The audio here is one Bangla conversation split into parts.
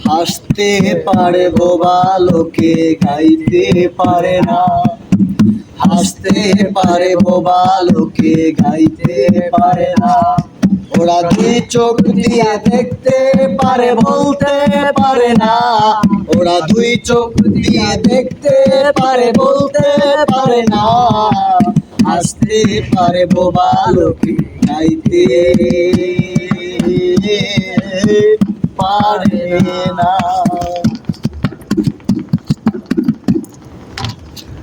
হাসতে পারে বোবা লোকে গাইতে পারে না, হাসতে পারে বোবা লোকে গাইতে পারে না। ওরা দুই চোখ দিয়ে দেখতে পারে বলতে পারে না, ওরা দুই চোখ দিয়ে দেখতে পারে বলতে পারে না। হাসতে পারে বোবা লোকে গাইতে পারে না।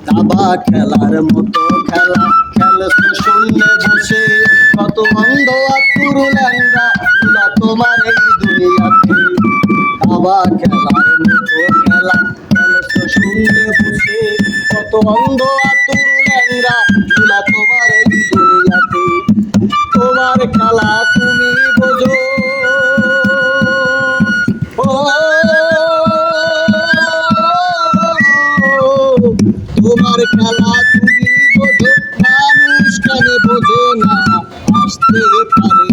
দাবা খেলার মতো খেলা খেলছো শূন্যে বসে, কত অন্ধ আতুর ল্যাংড়া তোরা তোমার এই দুনিয়াতে। দাবা খেলার মতো খেলা খেলছো শূন্যে বসে, কত অন্ধ আতুর ল্যাংড়া তোরা তোমার এই দুনিয়াতে। তোমার খেলা তুমি বোঝো, তোমার খেলা তুমি বোঝো, মানুষ কেন বোঝে না। আসতে পারে